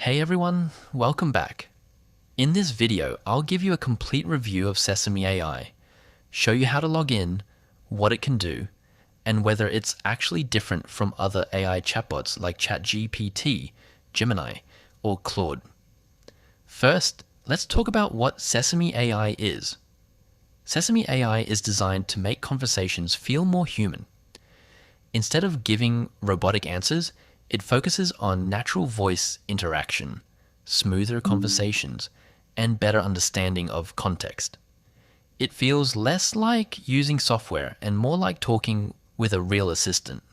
Hey everyone, welcome back. In this video, I'll give you a complete review of Sesame AI, show you how to log in, what it can do, and whether it's actually different from other AI chatbots like ChatGPT, Gemini, or Claude. First, let's talk about what Sesame AI is. Sesame AI is designed to make conversations feel more human. Instead of giving robotic answers, it focuses on natural voice interaction, smoother conversations, and better understanding of context. It feels less like using software and more like talking with a real assistant.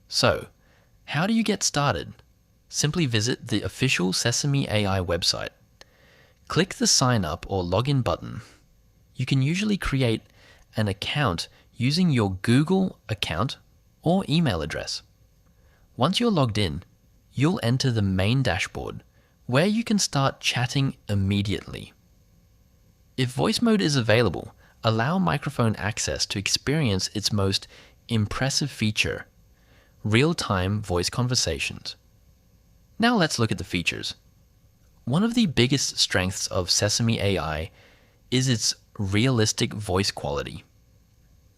So, how do you get started? Simply visit the official Sesame AI website. Click the Sign Up or Login button. You can usually create an account using your Google account or email address. Once you're logged in, you'll enter the main dashboard, where you can start chatting immediately. If voice mode is available, allow microphone access to experience its most impressive feature, real-time voice conversations. Now let's look at the features. One of the biggest strengths of Sesame AI is its realistic voice quality.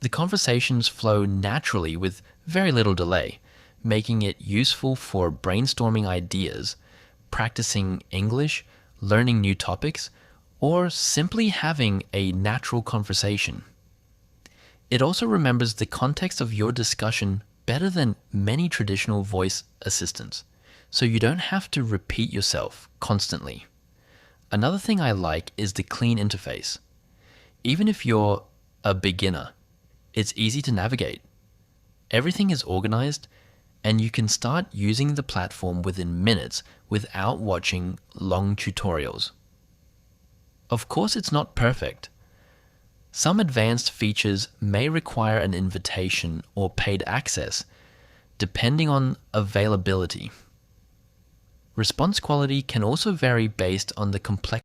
The conversations flow naturally with very little delay, making it useful for brainstorming ideas, practicing English, learning new topics, or simply having a natural conversation. It also remembers the context of your discussion better than many traditional voice assistants, so you don't have to repeat yourself constantly. Another thing I like is the clean interface. Even if you're a beginner, it's easy to navigate. Everything is organized, and you can start using the platform within minutes without watching long tutorials. Of course, it's not perfect. Some advanced features may require an invitation or paid access, depending on availability. Response quality can also vary based on the complexity